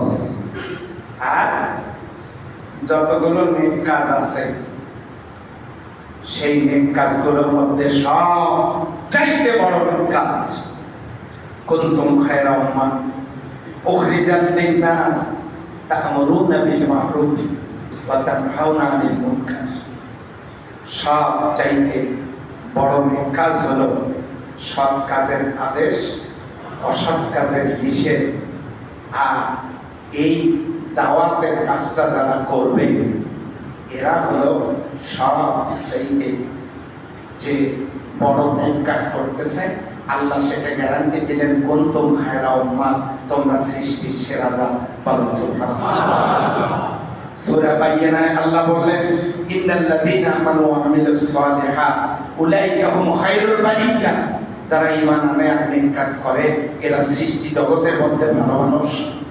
ফরজ, আর যতগুলো নেক কাজ আছে সেই নেক কাজগুলোর মধ্যে সব চাইতে বড় নেক কাজ কুনতুম খায়রা উম্মাহ উখরিজাত লিন-নাস তা'মুরুনা বিল মা'রুফ ওয়া তানহাউনা আনিল মুনকার। সব চাইতে বড় নেক কাজ হলো সৎ কাজের আদেশ, অসৎ কাজের নিষেধ। আর এই দাওয়াতের কাজটা যারা করবে এরা হলো সব চাইতে যে বড় নেক কাজ করতেছে। আল্লাহ সেটা গ্যারান্টি দিলেন, কুনতুম খায়রা উম্মাহ, তোমরা সৃষ্টির সেরা জাত। বলেন সুবহানাল্লাহ। সূরা বাইয়িনায় আল্লাহ বললেন, ইন্নাল্লাযীনা আমানু ওয়া আমিলুস সালিহাত উলাইকা হুম খায়রুল বারিয়া। যারা ঈমান আনে আর নেক কাজ করে এরা সৃষ্টি জগতের মধ্যে ভালো মানুষ।